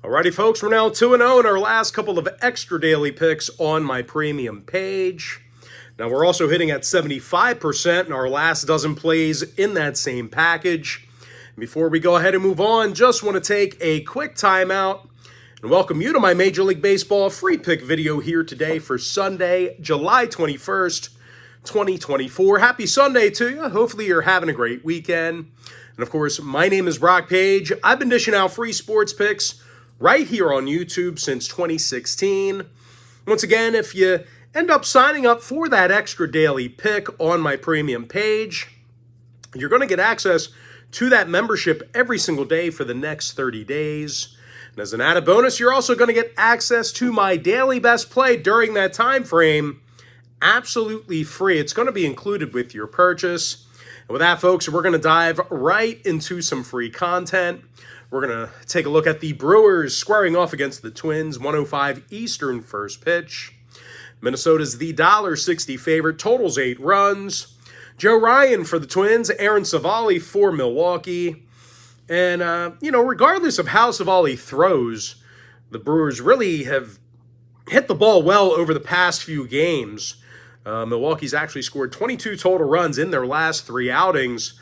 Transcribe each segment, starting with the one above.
Alrighty, folks, we're now 2-0 in our last couple of extra daily picks on my premium page. Now, we're also hitting at 75% in our last dozen plays in that same package. Before we go ahead and move on, just want to take a quick timeout and welcome you to my Major League Baseball free pick video here today for Sunday, July 21st, 2024. Happy Sunday to you. Hopefully you're having a great weekend. And of course, my name is Brock Page. I've been dishing out free sports picks right here on YouTube since 2016. Once again, if you end up signing up for that extra daily pick on my premium page, you're going to get access to that membership every single day for the next 30 days. And as an added bonus, you're also going to get access to my daily best play during that time frame, absolutely free. It's going to be included with your purchase. And with that, folks, we're going to dive right into some free content. We're going to take a look at the Brewers squaring off against the Twins, 105 Eastern first pitch. Minnesota's the $1.60 favorite, totals 8 runs. Joe Ryan for the Twins, Aaron Savali for Milwaukee. And, regardless of how Savali throws, the Brewers really have hit the ball well over the past few games. Milwaukee's actually scored 22 total runs in their last 3 outings.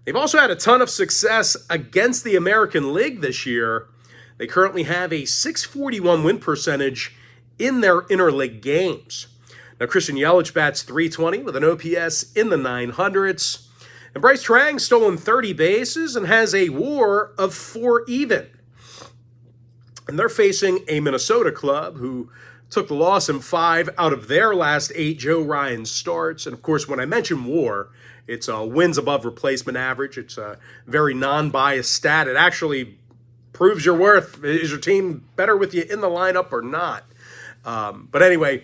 They've also had a ton of success against the American League this year. They currently have a .641 win percentage in their interleague games. Now, Christian Yelich bats .320 with an OPS in the 900s. And Bryce Trang stolen 30 bases and has a WAR of 4 even. And they're facing a Minnesota club who took the loss in 5 out of their last 8 Joe Ryan starts. And of course, when I mention WAR, it's wins above replacement average. It's a very non-biased stat. It actually proves your worth. Is your team better with you in the lineup or not? But anyway,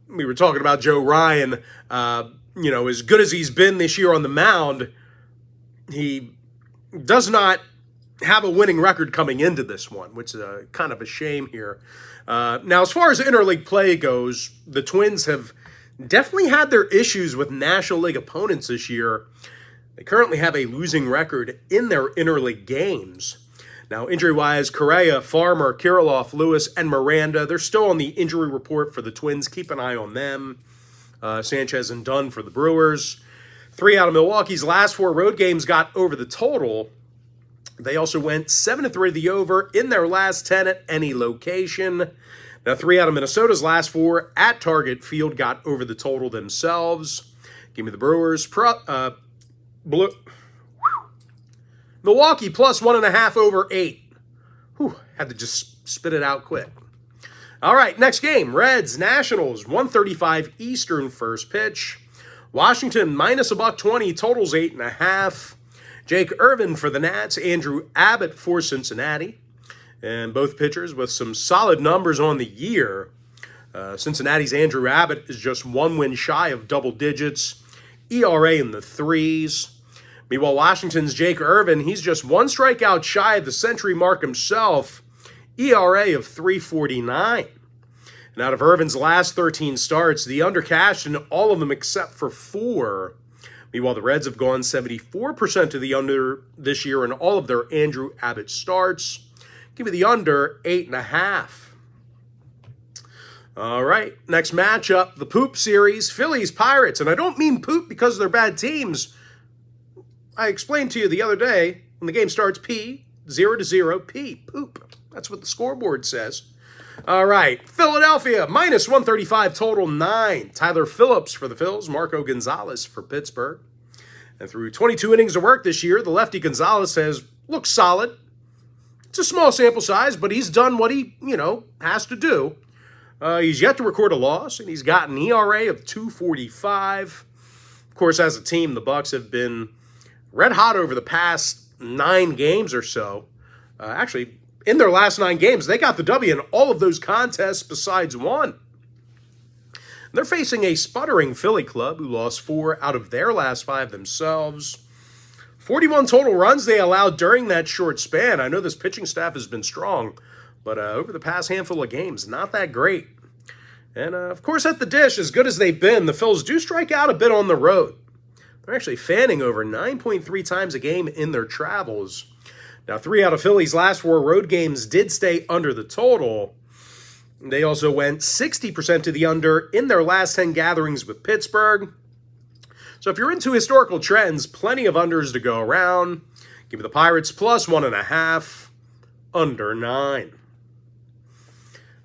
we were talking about Joe Ryan. As good as he's been this year on the mound, he does not have a winning record coming into this one, which is kind of a shame here. Now, as far as interleague play goes, the Twins have definitely had their issues with National League opponents this year. They currently have a losing record in their interleague games. Now, injury-wise, Correa, Farmer, Kirilloff, Lewis, and Miranda, they're still on the injury report for the Twins. Keep an eye on them. Sanchez and Dunn for the Brewers. 3 out of Milwaukee's last 4 road games got over the total. They also went 7-3 the over in their last 10 at any location. Now, 3 out of Minnesota's last 4 at Target Field got over the total themselves. Give me the Brewers. Milwaukee plus 1.5 over 8. Had to just spit it out quick. All right, next game. Reds, Nationals, 135 Eastern first pitch. Washington minus $1.20, totals 8.5. Jake Irvin for the Nats, Andrew Abbott for Cincinnati. And both pitchers with some solid numbers on the year. Cincinnati's Andrew Abbott is just 1 win shy of double digits. ERA in the 3s. Meanwhile, Washington's Jake Irvin, he's just 1 strikeout shy of the century mark himself. ERA of 3.49. And out of Irvin's last 13 starts, the under cashed in all of them except for 4. Meanwhile, the Reds have gone 74% to the under this year in all of their Andrew Abbott starts. Give me the under 8.5. All right, next matchup, the Poop Series, Phillies, Pirates. And I don't mean poop because they're bad teams. I explained to you the other day, when the game starts, P, 0-0, P, poop. That's what the scoreboard says. All right, Philadelphia, minus 135, total 9. Tyler Phillips for the Phils, Marco Gonzalez for Pittsburgh. And through 22 innings of work this year, the lefty Gonzalez has looked solid. It's a small sample size, but he's done what he, has to do. He's yet to record a loss, and he's got an ERA of 2.45. Of course, as a team, the Bucks have been red hot over the past 9 games or so. Actually, in their last 9 games, they got the W in all of those contests besides 1. They're facing a sputtering Philly club who lost 4 out of their last 5 themselves. 41 total runs they allowed during that short span. I know this pitching staff has been strong, but over the past handful of games, not that great. And, of course, at the dish, as good as they've been, the Phils do strike out a bit on the road. They're actually fanning over 9.3 times a game in their travels. Now, 3 out of Philly's last 4 road games did stay under the total. They also went 60% to the under in their last 10 gatherings with Pittsburgh. So if you're into historical trends, plenty of unders to go around. Give me the Pirates plus 1.5, under 9.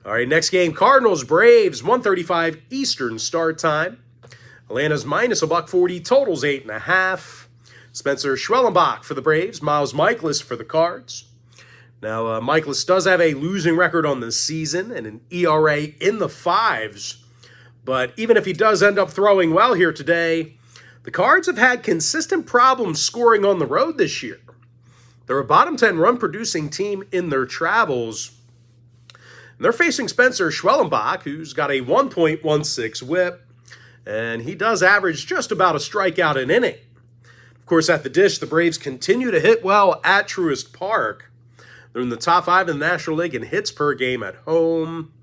All right, next game, Cardinals, Braves, 1:35 Eastern start time. Atlanta's minus $1.40, totals 8.5. Spencer Schwellenbach for the Braves, Miles Michaelis for the Cards. Now, Michaelis does have a losing record on the season and an ERA in the 5s. But even if he does end up throwing well here today, the Cards have had consistent problems scoring on the road this year. They're a bottom 10 run-producing team in their travels. And they're facing Spencer Schwellenbach, who's got a 1.16 whip, and he does average just about a strikeout an inning. Of course, at the dish, the Braves continue to hit well at Truist Park. They're in the top 5 in the National League in hits per game at home.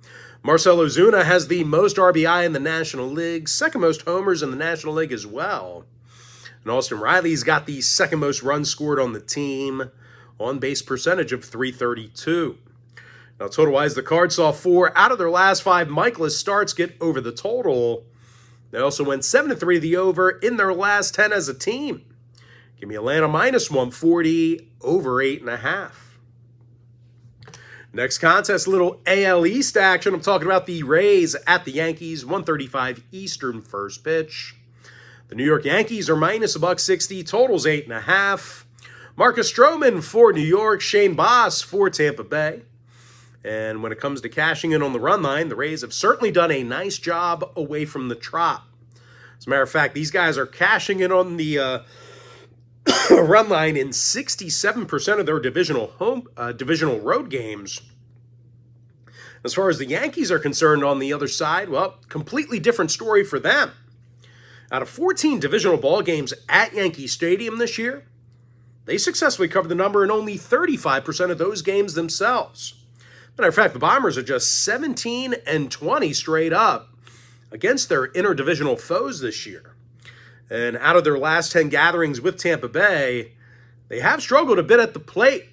Marcell Ozuna has the most RBI in the National League, second most homers in the National League as well. And Austin Riley's got the second most runs scored on the team, on-base percentage of .332. Now, total-wise, the Cards saw 4 out of their last 5 Michaelis starts get over the total. They also went 7-3 the over in their last 10 as a team. Give me Atlanta minus 140, over 8.5. Next contest, a little AL East action. I'm talking about the Rays at the Yankees, 1:35 Eastern first pitch. The New York Yankees are minus $1.60, totals 8.5. Marcus Stroman for New York, Shane Baz for Tampa Bay. And when it comes to cashing in on the run line, the Rays have certainly done a nice job away from the trot. As a matter of fact, these guys are cashing in on the run line in 67% of their divisional road games. As far as the Yankees are concerned on the other side, well, completely different story for them. Out of 14 divisional ball games at Yankee Stadium this year, they successfully covered the number in only 35% of those games themselves. Matter of fact, the Bombers are just 17-20 straight up against their interdivisional foes this year. And out of their last 10 gatherings with Tampa Bay, they have struggled a bit at the plate.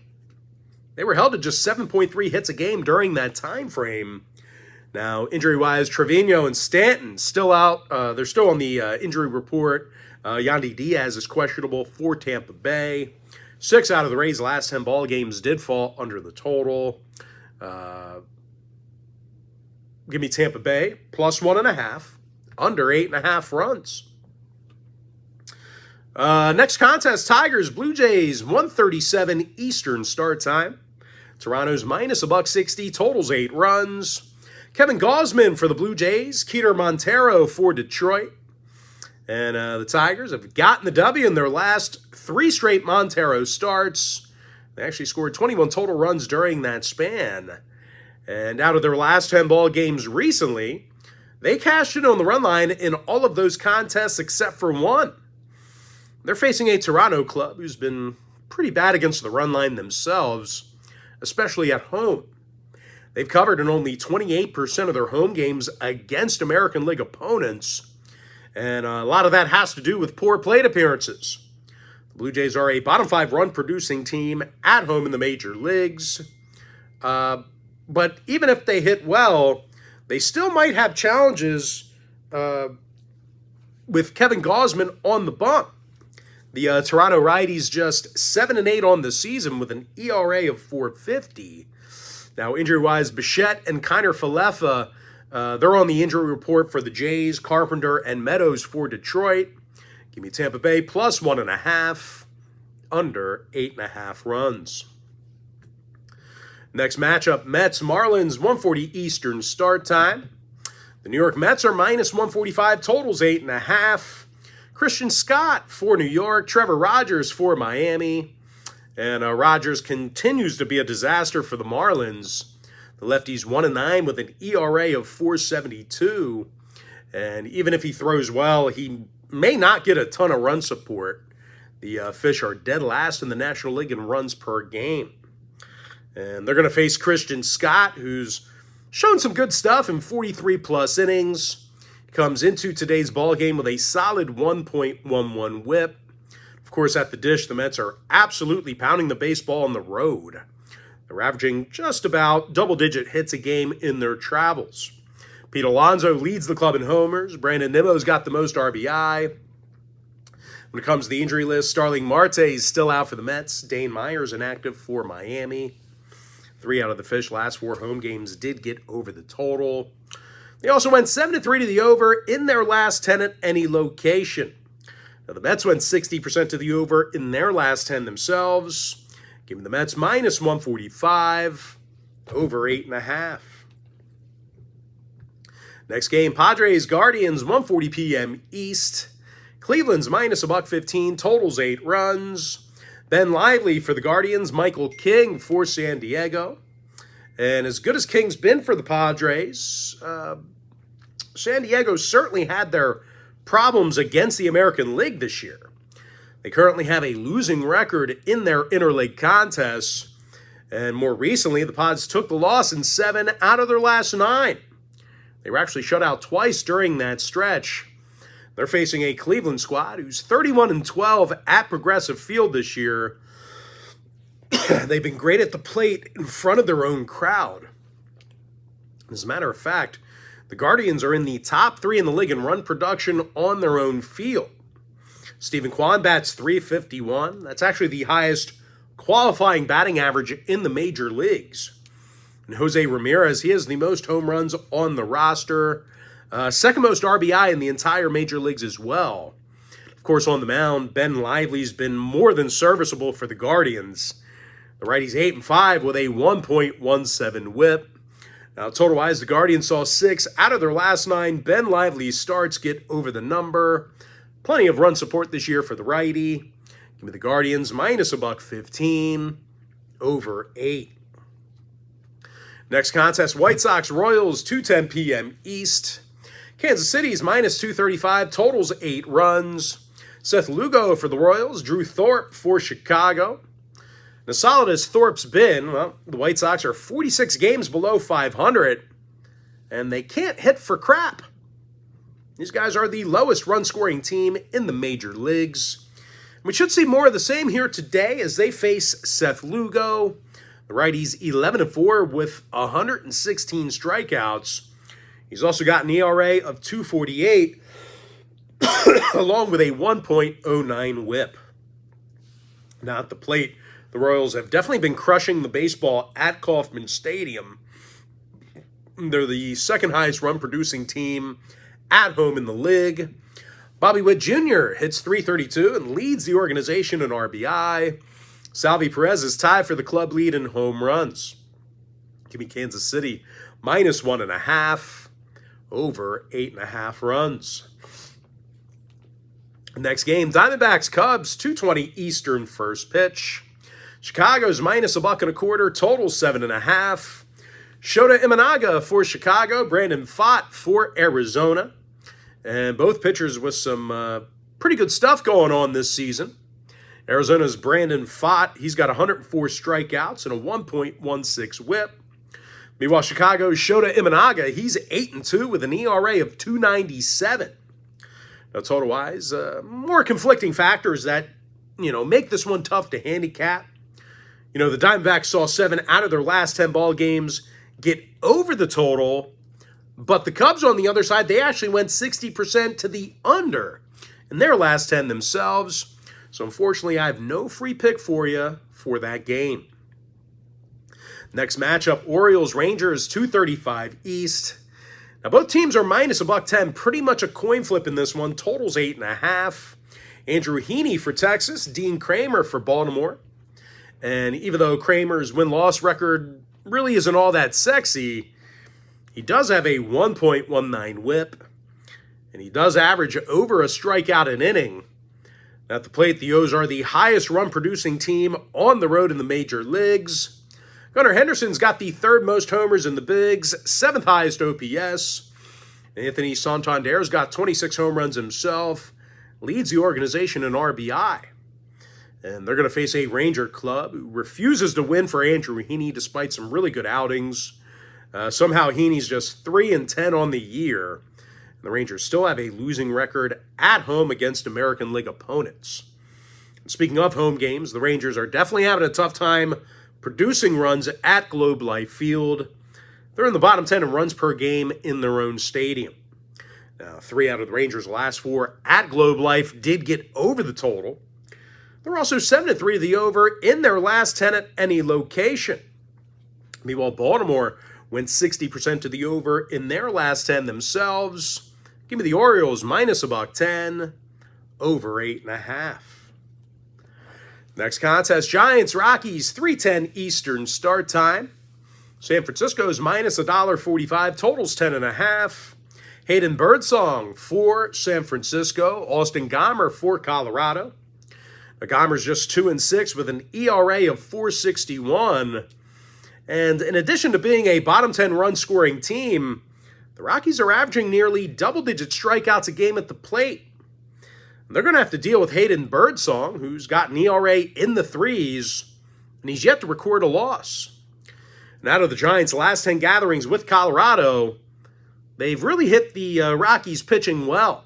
They were held to just 7.3 hits a game during that time frame. Now, injury-wise, Trevino and Stanton still out. They're still on the injury report. Yandy Diaz is questionable for Tampa Bay. 6 out of the Rays' last 10 ball games did fall under the total. Give me Tampa Bay, plus 1.5, under 8.5 runs. Next contest, Tigers, Blue Jays, 1:37 Eastern start time. Toronto's minus $1.60, totals 8 runs. Kevin Gausman for the Blue Jays, Keter Montero for Detroit. And the Tigers have gotten the W in their last 3 straight Montero starts. They actually scored 21 total runs during that span. And out of their last 10 ball games recently, they cashed in on the run line in all of those contests except for one. They're facing a Toronto club who's been pretty bad against the run line themselves, especially at home. They've covered in only 28% of their home games against American League opponents, and a lot of that has to do with poor plate appearances. The Blue Jays are a bottom 5 run-producing team at home in the major leagues, but even if they hit well, they still might have challenges with Kevin Gausman on the bump. The Toronto righties just 7-8 on the season with an ERA of .450. Now, injury-wise, Bichette and Kiner Falefa, they're on the injury report for the Jays, Carpenter and Meadows for Detroit. Give me Tampa Bay, plus 1.5, under 8.5 runs. Next matchup, Mets, Marlins, 1:40 Eastern start time. The New York Mets are minus 145, totals 8.5. Christian Scott for New York, Trevor Rogers for Miami. And Rogers continues to be a disaster for the Marlins. The lefty's 1-9 with an ERA of .472. And even if he throws well, he may not get a ton of run support. The Fish are dead last in the National League in runs per game. And they're going to face Christian Scott, who's shown some good stuff in 43-plus innings. Comes into today's ball game with a solid 1.11 whip. Of course, at the dish, the Mets are absolutely pounding the baseball on the road. They're averaging just about double-digit hits a game in their travels. Pete Alonso leads the club in homers. Brandon Nimmo's got the most RBI. When it comes to the injury list, Starling Marte is still out for the Mets. Dane Myers inactive for Miami. 3 out of the Fish last 4 home games did get over the total. They also went 7-3 to the over in their last 10 at any location. Now, the Mets went 60% to the over in their last 10 themselves, giving the Mets minus 145, over 8.5. Next game, Padres Guardians, 1:40 p.m. East. Cleveland's minus $1.15, totals 8 runs. Ben Lively for the Guardians, Michael King for San Diego. And as good as King's been for the Padres, San Diego certainly had their problems against the American League this year. They currently have a losing record in their interleague contests. And more recently, the Pods took the loss in 7 out of their last 9. They were actually shut out twice during that stretch. They're facing a Cleveland squad who's 31-12 at Progressive Field this year. They've been great at the plate in front of their own crowd. As a matter of fact, the Guardians are in the top 3 in the league in run production on their own field. Stephen Kwan bats .351. That's actually the highest qualifying batting average in the major leagues. And Jose Ramirez, he has the most home runs on the roster. Second most RBI in the entire major leagues as well. Of course, on the mound, Ben Lively's been more than serviceable for the Guardians. The righty's 8-5 with a 1.17 whip. Now, total-wise, the Guardians saw 6 out of their last 9 Ben Lively starts get over the number. Plenty of run support this year for the righty. Give me the Guardians minus $1.15, over 8. Next contest, White Sox Royals, 2:10 p.m. East. Kansas City's minus 235, totals 8 runs. Seth Lugo for the Royals, Drew Thorpe for Chicago. And as solid as Thorpe's been, well, the White Sox are 46 games below 500, and they can't hit for crap. These guys are the lowest run-scoring team in the major leagues. We should see more of the same here today as they face Seth Lugo. The righty's 11-4 with 116 strikeouts. He's also got an ERA of 2.48, along with a 1.09 whip. Now at the plate, the Royals have definitely been crushing the baseball at Kauffman Stadium. They're the second highest run-producing team at home in the league. Bobby Witt Jr. hits .332 and leads the organization in RBI. Salvi Perez is tied for the club lead in home runs. Give me Kansas City minus 1.5, over 8.5 runs. Next game, Diamondbacks Cubs, 2:20 Eastern first pitch. Chicago's minus $1.25, total 7.5. Shota Imanaga for Chicago, Brandon Pfaadt for Arizona. And both pitchers with some pretty good stuff going on this season. Arizona's Brandon Pfaadt, he's got 104 strikeouts and a 1.16 whip. Meanwhile, Chicago's Shota Imanaga, he's 8-2 with an ERA of 2.97. Now, total-wise, more conflicting factors that, make this one tough to handicap. The Diamondbacks saw 7 out of their last 10 ball games get over the total, but the Cubs, on the other side, they actually went 60% to the under in their last 10 themselves. So, unfortunately, I have no free pick for you for that game. Next matchup, Orioles-Rangers, 2:35 East. Now, both teams are minus $1.10, pretty much a coin flip in this one. Totals 8.5. Andrew Heaney for Texas, Dean Kramer for Baltimore. And even though Kramer's win-loss record really isn't all that sexy, he does have a 1.19 whip, and he does average over a strikeout an inning. At the plate, the O's are the highest run-producing team on the road in the major leagues. Gunnar Henderson's got the 3rd most homers in the bigs, 7th highest OPS. Anthony Santander's got 26 home runs himself, leads the organization in RBI. And they're going to face a Ranger club who refuses to win for Andrew Heaney despite some really good outings. Somehow Heaney's just 3-10 on the year. And the Rangers still have a losing record at home against American League opponents. Speaking of home games, the Rangers are definitely having a tough time producing runs at Globe Life Field. They're in the bottom 10 in runs per game in their own stadium. Now, 3 out of the Rangers' last 4 at Globe Life did get over the total. They're also 7-3 to the over in their last 10 at any location. Meanwhile, Baltimore went 60% to the over in their last 10 themselves. Give me the Orioles minus $1.10, over 8.5. Next contest, Giants, Rockies, 3:10 Eastern start time. San Francisco's minus $1.45, totals 10.5. Hayden Birdsong for San Francisco. Austin Gomber for Colorado. Gomber's just 2-6 with an ERA of 4.61. And in addition to being a bottom 10 run scoring team, the Rockies are averaging nearly double-digit strikeouts a game at the plate. They're going to have to deal with Hayden Birdsong, who's got an ERA in the 3s, and he's yet to record a loss. And out of the Giants' last 10 gatherings with Colorado, they've really hit the Rockies pitching well.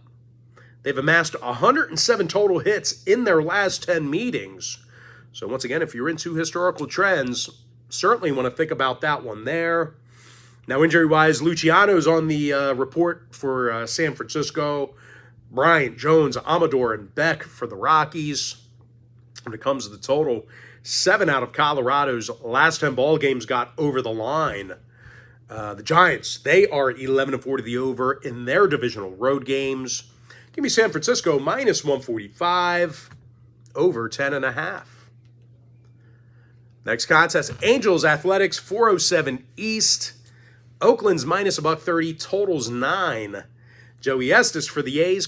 They've amassed 107 total hits in their last 10 meetings. So once again, if you're into historical trends, certainly want to think about that one there. Now, injury-wise, Luciano's on the report for San Francisco. Bryant, Jones, Amador, and Beck for the Rockies. When it comes to the total, 7 out of Colorado's last 10 ball games got over the line. The Giants, they are 11-4 to the over in their divisional road games. Give me San Francisco minus 145, over 10.5. Next contest, Angels, Athletics, 407 East. Oakland's minus $1.30, totals 9. Joey Estes for the A's.